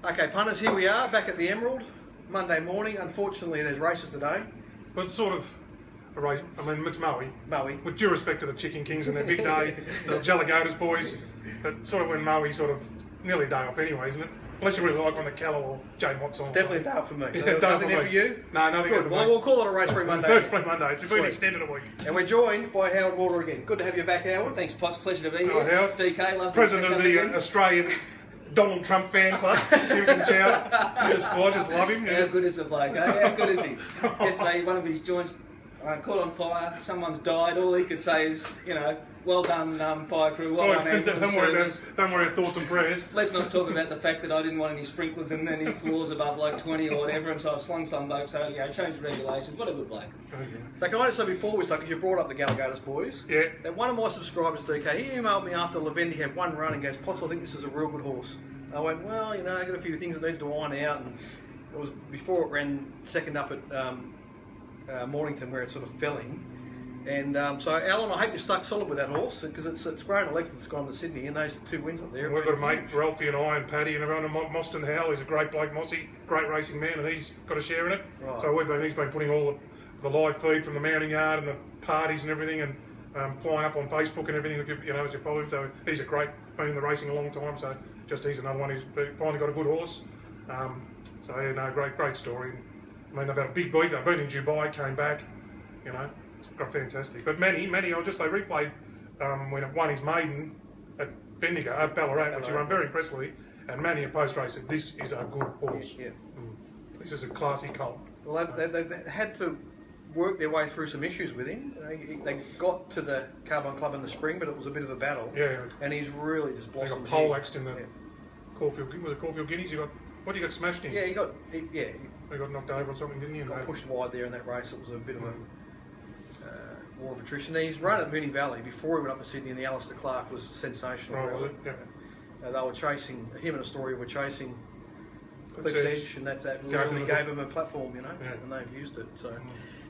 Okay, punters, here we are back at the Emerald, Monday morning. Unfortunately, there's races today. But it's sort of a race. I mean, it's Maui. Maui. With due respect to the Chicken Kings and their big day, the Jelligators boys. But sort of when Maui sort of nearly a day off anyway, isn't it? Unless you really like when the Keller or Jay Mott's on. It's definitely a day off for me. So yeah, nothing there for you? No, nothing Good. for Well, me. we'll call it a race-free Monday. Race-free Monday. It's been extended a week. And we're joined by Howard Walter again. Good to have you back, Howard. Thanks, Potts. Pleasure to be Hello, here. Howard. DK, love President of the Australian Donald Trump fan club. You can tell. I just love him. How good is the bloke, eh? How good is he? Yesterday, one of his joints caught on fire. Someone's died. All he could say is, you know, well done, fire crew. Well done, ambulance service. Don't worry about thoughts and prayers. Let's not talk about the fact that I didn't want any sprinklers and any floors above like 20 or whatever, and so I slung some bloke. So, you know, change the regulations. What a good bloke. So can I just say before we start, because you brought up the Jelligators boys, that one of my subscribers, DK, he emailed me after Lavendi had one run and goes, Potts, I think this is a real good horse. I went, well, you know, I've got a few things that needs to iron out, and it was before it ran second up at Mornington where it sort of fell in. And so, Alan, I hope you're stuck solid with that horse, because it's grown a leg since it's gone to Sydney, and those 2 wins up there. We've got a mate, Ralphie and I and Paddy and everyone, and Moston Howell, he's a great bloke, Mossy, great racing man, and he's got a share in it. Right. So he's been putting all the live feed from the mounting yard and the parties and everything, and flying up on Facebook and everything, if as you follow him. So he's a great, been in the racing a long time, so he's another one who's finally got a good horse. So yeah, no, great story. I mean, they've had a big beat, they've been in Dubai, came back, you know. Got fantastic. But Manny, they replayed when it won his maiden at Bendigo, at Ballarat, which he ran very impressively. And Manny at post race said, "This is a good horse. Yeah. This is a classy colt." Well, they've had to work their way through some issues with him. They got to the Carbon Club in the spring, but it was a bit of a battle. Yeah. And he's really just blossomed. They got poleaxed in the Caulfield. Was it Caulfield Guineas? What did he got smashed in? Yeah, he got knocked over or something, didn't he? Got pushed wide there in that race. It was a bit of a war of attrition. He's run at Moonee Valley before he went up to Sydney, and the Alistair Clark was sensational. Right, was it? Yeah. They were chasing, him and Astoria were chasing Cliff's Edge, and that really gave them a platform, you know, and they've used it. So,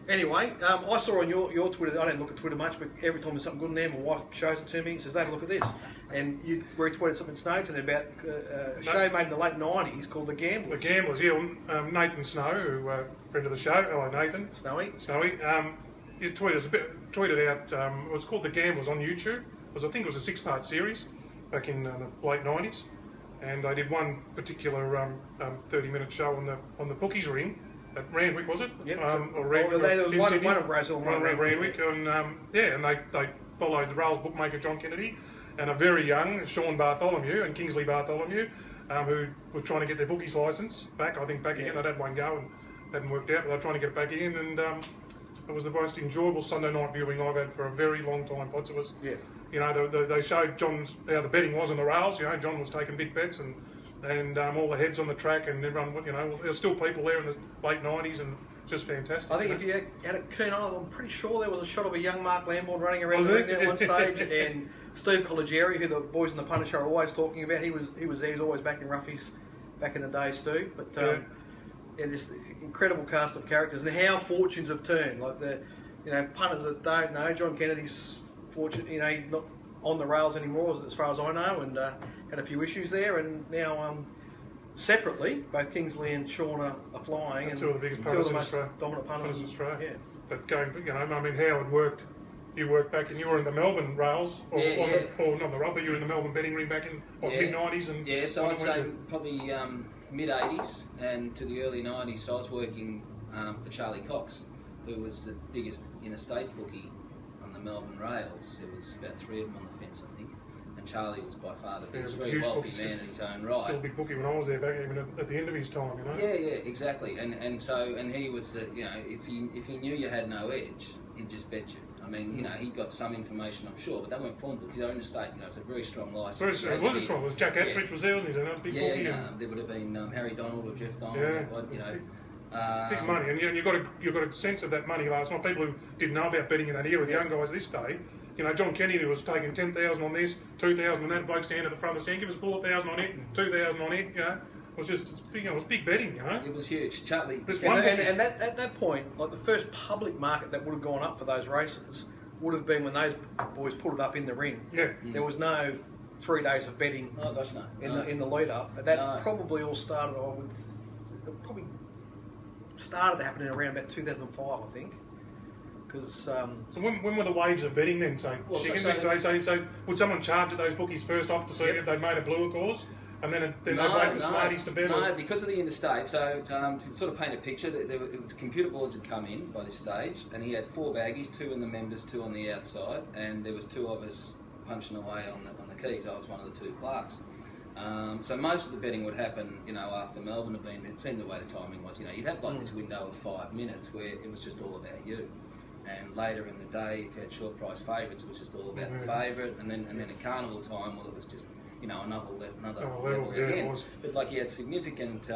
anyway, I saw on your Twitter, I don't look at Twitter much, but every time there's something good in there, my wife shows it to me and says, have a look at this. And you retweeted something in Snowden about a show made in the late 90s called The Gamblers. The Gamblers, yeah. Nathan Snow, who friend of the show. Hello, Nathan. Snowy. You tweeted out, it was called The Gamblers on YouTube. I think it was a 6-part series back in the late 90s. And they did one particular 30-minute show on the bookies ring at Randwick, was it? Yep. Or Randwick, there was one of Brazil, one of Randwick. And and they followed the rails bookmaker John Kennedy and a very young Sean Bartholomew and Kingsley Bartholomew, who were trying to get their bookies licence back again. They'd had one go and hadn't worked out, but they're trying to get it back in. And it was the most enjoyable Sunday night viewing I've had for a very long time. Potts. It was, you know, they showed John's how the betting was on the rails. You know, John was taking big bets and all the heads on the track, and everyone, you know, there were still people there in the late 90s, and just fantastic. I think if you had a keen eye, I'm pretty sure there was a shot of a young Mark Lambourne running around the ring there at one stage, and Steve Collegieri, who the boys in the Punter show are always talking about, he was there. He was always back in roughies back in the day, Steve. But this incredible cast of characters and how fortunes have turned. Like punters that don't know, John Kennedy's fortune, you know, he's not on the rails anymore as far as I know, and had a few issues there, and now separately both Kingsley and Sean are flying, and two of the biggest punters, most dominant punters in Australia. Yeah. But going, you know, I mean, Howard you worked back, and you were in the Melbourne rails, or not the rail, but you were in the Melbourne betting ring back in mid-90s, and so I'd say probably mid-80s and to the early 90s. So I was working for Charlie Cox, who was the biggest interstate bookie on the Melbourne rails. There was about 3 of them on the fence, I think. And Charlie was by far the biggest, very wealthy man in his own right. Still a big bookie when I was there back even at the end of his time, you know. Yeah, exactly. And he was the, you know, if he knew you had no edge, he'd just bet you. I mean, you know, he got some information, I'm sure, but they weren't formed with his own estate. You know, it's a very strong license. It was strong. It was Jack Attridge was there, wasn't he? He's a big bookie. There would have been Harry Donald or Jeff Donald. You know. Big money, and you got a sense of that money last night. People who didn't know about betting in that era, the young guys this day, you know, John Kennedy was taking 10,000 on this, 2,000 on that. Bloke stand at the front of the stand, give us 4,000 on it, 2,000 on it. You know, it was just big. It was big betting. You know, it was huge. Charlie, and at that point, like the first public market that would have gone up for those races would have been when those boys put it up in the ring. Yeah. There was no 3 days of betting. Oh gosh, no. In the lead up. That probably all started. Probably started happening around about 2005, I think. Because so when were the waves of betting then? So, so would someone charge at those bookies first off to see if they made a bluer course? And then they'd wait for smarties to bet? No, because of the interstate. So to sort of paint a picture, it was computer boards had come in by this stage, and he had 4 baggies, 2 in the members, 2 on the outside, and there was 2 of us punching away on the keys. I was one of the 2 clerks. So most of the betting would happen, after Melbourne had been. It seemed the way the timing was. You'd have like this window of 5 minutes where it was just all about you. And later in the day, if you had short price favourites, it was just all about the favourite. And then at carnival time, well, it was just another level again. But like he had significant.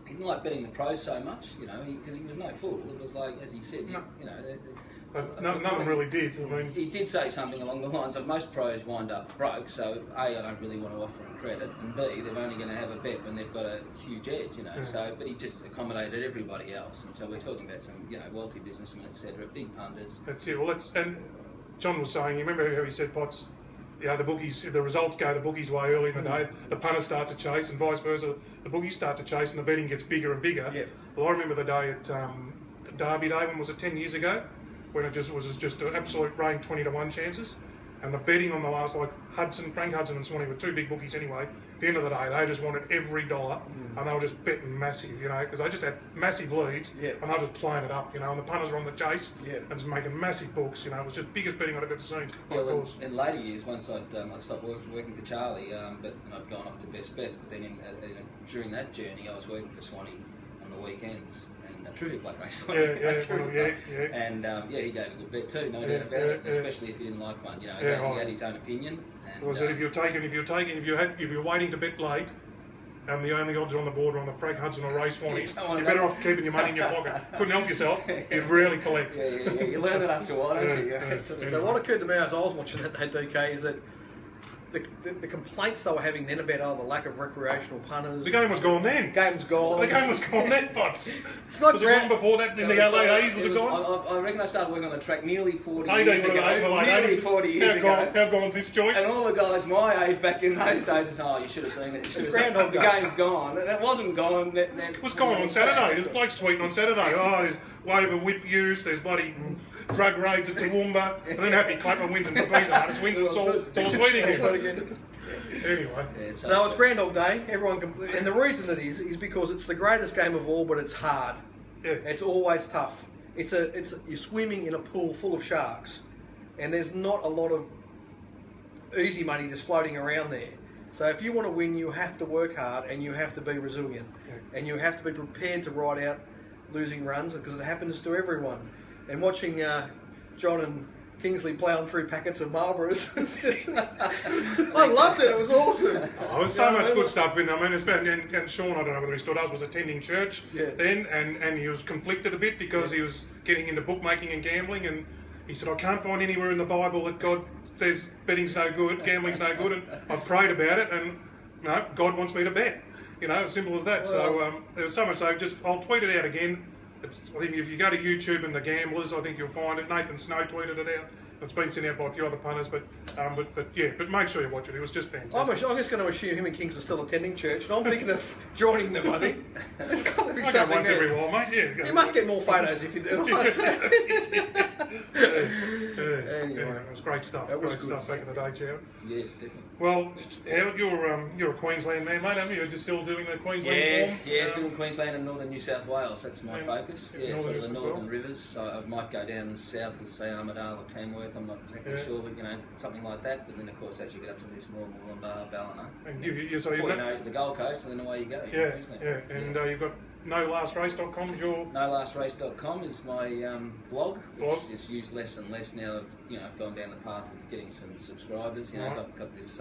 He didn't like betting the pros so much, because he was no fool. It was like, as he said, none of them really did. I mean, he did say something along the lines of most pros wind up broke, so A, I don't really want to offer them credit, and B, they're only going to have a bet when they've got a huge edge, So, but he just accommodated everybody else, and so we're talking about some, wealthy businessmen, etc., big punters. That's it. Well, and John was saying, you remember how he said, Potts, the bookies, the results go the bookies' way early in the day, the punters start to chase, and vice versa, the bookies start to chase, and the betting gets bigger and bigger. Yep. Well, I remember the day at Derby Day, when was it, 10 years ago, when it was just an absolute rain 20-1 chances, and the betting on the last, like Frank Hudson and Swanee were 2 big bookies anyway. At the end of the day, they just wanted every dollar, and they were just betting massive, because they just had massive leads, and they were just playing it up, and the punters were on the chase, and just making massive books, it was just the biggest betting I'd ever seen. Well, in later years, once I'd stopped working for Charlie, and I'd gone off to Best Bets, but then during that journey, I was working for Swanee on the weekends. Terrific black race. And he gave a good bet too, no doubt about it. Especially if he didn't like one, he had his own opinion. And, was that if you're waiting to bet late, and the only odds are on the board are on the Frank Hudson or Ray Swanee, you're better off keeping your money in your pocket. Couldn't help yourself. You'd rarely collect. You learn that after a while, don't you? So what occurred to me as I was watching that day, DK, is that the complaints they were having then about the lack of recreational punters. The game was gone then. The game was gone. The game was gone then, Potts. It's not was it gone before that in the late 80s? Was it gone? I reckon I started working on the track nearly 40 years ago. Nearly 40 years ago. How gone's this joint? And all the guys my age back in those days was, you should have seen it. The game's gone. And it wasn't gone. It was gone on Saturday. There's blokes tweeting on Saturday. There's waiver whip use. There's bloody drug raids at Toowoomba. And then Happy Clapper wins and Pizza Hut wins. It's all sweet again. Anyway. No, it's Grand Dog Day. And the reason it is because it's the greatest game of all, but it's hard. Yeah. It's always tough. You're swimming in a pool full of sharks, and there's not a lot of easy money just floating around there. So if you want to win, you have to work hard, and you have to be resilient, and you have to be prepared to ride out losing runs, because it happens to everyone. And watching John and Kingsley ploughing through packets of Marlboros. I loved it. It was awesome. There was so much good stuff in there. I mean, and Sean, I don't know whether he still does, was attending church then, and he was conflicted a bit because he was getting into bookmaking and gambling, and he said, I can't find anywhere in the Bible that God says betting's no good, gambling's no good, and I've prayed about it, and God wants me to bet. As simple as that. Well, so there was so much. So I'll tweet it out again. I think if you go to YouTube and the Gamblers, I think you'll find it. Nathan Snow tweeted it out. It's been sent out by a few other punters, but make sure you watch it. It was just fantastic. I'm just going to assume him and Kings are still attending church, and I'm thinking of joining them. I think there's got to be something once every while, mate. Yeah, you must get more photos if you do. Anyway, it was great stuff. Great stuff back in the day, Chow. Yes, definitely. Well, Howard, you're a Queensland man, mate, aren't you? You're still doing the Queensland form? Yeah, doing Queensland and northern New South Wales. That's my focus. Yeah, sort of the northern rivers. So I might go down as south as, say, Armidale or Tamworth. I'm not exactly sure, but something like that. But then, of course, as you get up to this more Moolumbar, Ballina. And before you know the Gold Coast, and then away you go. And you've got NoLastRace.com is your... NoLastRace.com is my blog, which is used less and less now. I've gone down the path of getting some subscribers. Got this,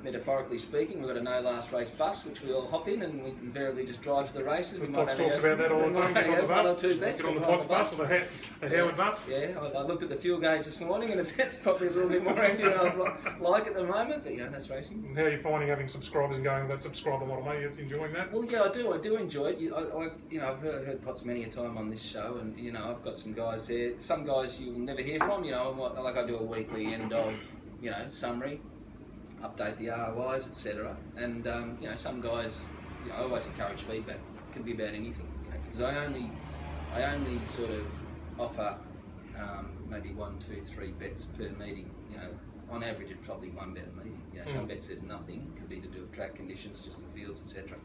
metaphorically speaking, we've got a No Last Race bus, which we all hop in, and we invariably just drive to the races. The Potts talks about that all the time. Get on the bus. Get on the Potts bus or the Howard bus. Yeah, I looked at the fuel gauge this morning, and it's probably a little bit more empty than I'd like at the moment, but that's racing. And how are you finding having subscribers and going with that subscriber model, mate? Are you enjoying that? Well, yeah, I do enjoy it. I've heard Potts many a time on this show, and I've got some guys there. Some guys you'll never hear from. I do a weekly end of summary. update the ROIs, etc. And you know, some guys, you know, I always encourage feedback. It can be about anything, you know, because I only sort of offer maybe 1, 2, 3 bets per meeting. You know, on average, it's probably 1 bet a meeting. You know, some bets there's nothing. It could be to do with track conditions, just the fields, etc.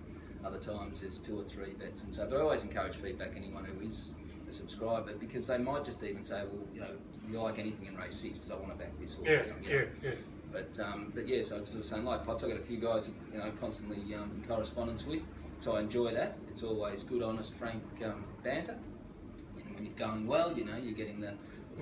Other times there's 2 or 3 bets, and so. But I always encourage feedback anyone who is a subscriber, because they might just even say, well, you know, do you like anything in race 6? Because I want to back this horse. Or something, yeah. But yeah, so I was sort of saying, like Potts, I've got a few guys, you know, constantly in correspondence with, so I enjoy that. It's always good, honest, frank banter. And when you're going well, you know, you're getting the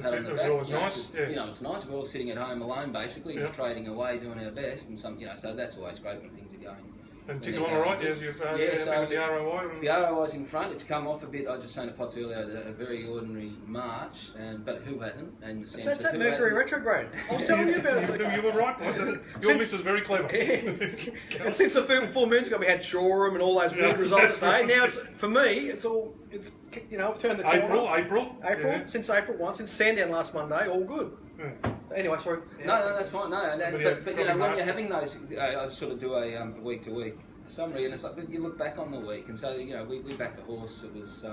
pat on the back. Always nice. You know, it's nice. We're all sitting at home alone, basically, just trading away, doing our best, and some, you know, so that's always great when things are going. And tick along all right, yes, you've so with the ROI. The ROI's in front. It's come off a bit. I was just saying to Potts earlier that a very ordinary March, but who hasn't? And the sense That's of that who Mercury hasn't. retrograde. I was telling you about it. You were right, Potts. Your miss is very clever. And since the full moon's ago, we had Shoreham and all those weird results today. Now, for me, it's you know, I've turned the corner. April. Yeah. Since April 1, since Sandown last Monday, all good. Yeah. Anyway, sorry. No, that's fine. No, but you know, when March. you're having those, I sort of do a week to week summary, and it's like, but you look back on the week, and so you know, we backed a horse that was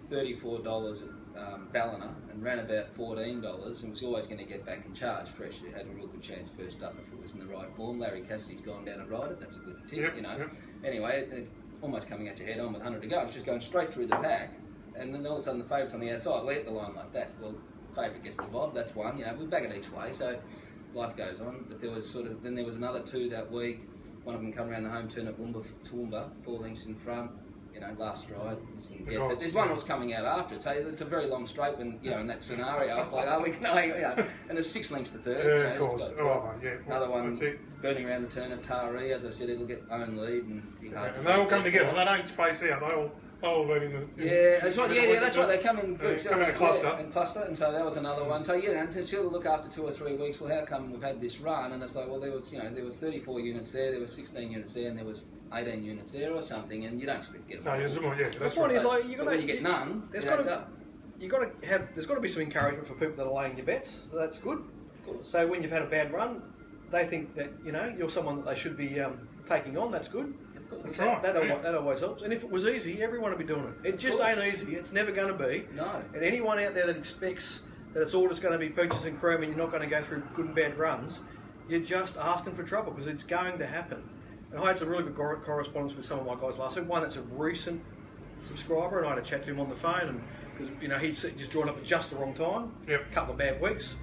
$34 at Ballina and ran about $14, and was always going to get back in charge fresh. It had a real good chance first up if it was in the right form. Larry Cassidy's gone down and ride it. That's a good tip, you know. Yep. Anyway, it's almost coming at your head on with 100 to go. It's just going straight through the pack, and then all of a sudden the favourite's on the outside. We hit the line like that. Well, favourite gets the bob. That's one. You know, we back it each way, so life goes on. But there was then there was another 2 that week. One of them come around the home turn at Toowoomba, 4 lengths in front. You know, last stride. There's one that was coming out after it, so it's a very long straight. When you know, in that scenario, I was like, "Oh, we can," you know, and there's 6 lengths to third. Yeah, you know, of course. Another one burning around the turn at Taree. As I said, it'll get own lead and be hard. And they all come together. They don't space out. They all lead in the. Yeah, that's right. Yeah, that's right. They come in groups. Come in a cluster. And cluster, and so that was another one. So yeah, and she'll look after 2 or 3 weeks. Well, how come we've had this run? And it's like, well, there was 34 units there, there was 16 units there, and there was 18 units there or something, and you don't expect to get them. The point is, like, when you get none, there's got to be some encouragement for people that are laying your bets. So that's good. Of course. So when you've had a bad run, they think that, you know, you're someone that they should be taking on. That's good. That's right. That always helps. And if it was easy, everyone would be doing it. It just ain't easy. It's never going to be. No. And anyone out there that expects that it's all just going to be peaches and cream and you're not going to go through good and bad runs, you're just asking for trouble, because it's going to happen. And I had some really good correspondence with some of my guys last week. One that's a recent subscriber, and I had a chat to him on the phone, and because, you know, he just joined up at just the wrong time. Yep. A couple of bad weeks.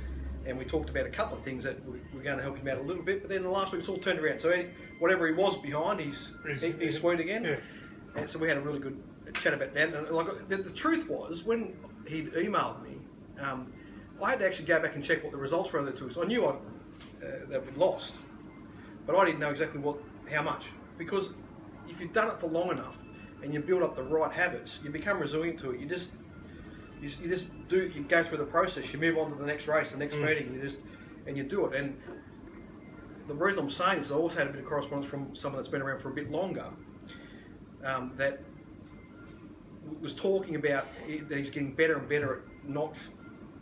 And we talked about a couple of things that were going to help him out a little bit, but then the last week it's all turned around. So whatever he was behind, he's sweet again. Yeah. And so we had a really good chat about that. And like, the truth was, when he emailed me, I had to actually go back and check what the results were of the two. So I knew that we'd lost, but I didn't know exactly how much. Because if you've done it for long enough and you build up the right habits, you become resilient to it. You go through the process, you move on to the next race, the next meeting, and you do it. And the reason I'm saying is I also had a bit of correspondence from someone that's been around for a bit longer, that was talking about that he's getting better and better at not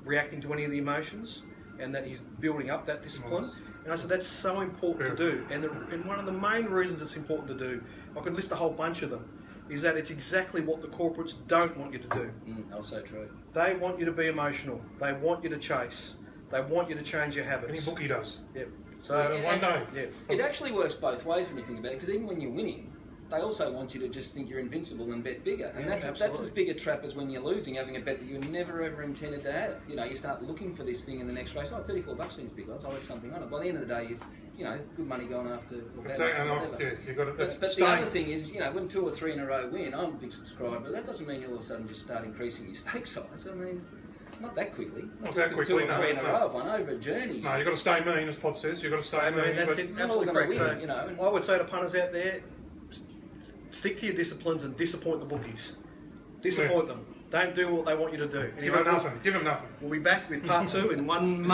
reacting to any of the emotions, and that he's building up that discipline. Nice. And I said that's so important to do. And one of the main reasons it's important to do, I could list a whole bunch of them, is that it's exactly what the corporates don't want you to do. Also true. They want you to be emotional. They want you to chase. They want you to change your habits. Any bookie does. Yep. So one day. Yeah. It actually works both ways when you think about it, because even when you're winning, they also want you to just think you're invincible and bet bigger. And that's as big a trap as when you're losing, having a bet that you never ever intended to have. You know, you start looking for this thing in the next race. Oh, $34 seems big. I'll have something on it. By the end of the day, you've good money going after. You've got but the other thing is, you know, when 2 or 3 in a row win, I'm a big subscriber. That doesn't mean you all of a sudden just start increasing your stake size. I mean, not that quickly. Not just because 2 or 3 in a row have won over a journey. No, you've got to stay mean, as Pod says. You've got to stay mean. That's it. Absolutely correct. So, you know, I would say to punters out there, stick to your disciplines and disappoint the bookies. Disappoint them. Don't do what they want you to do. Give them nothing. We'll be back with part 2 in one moment.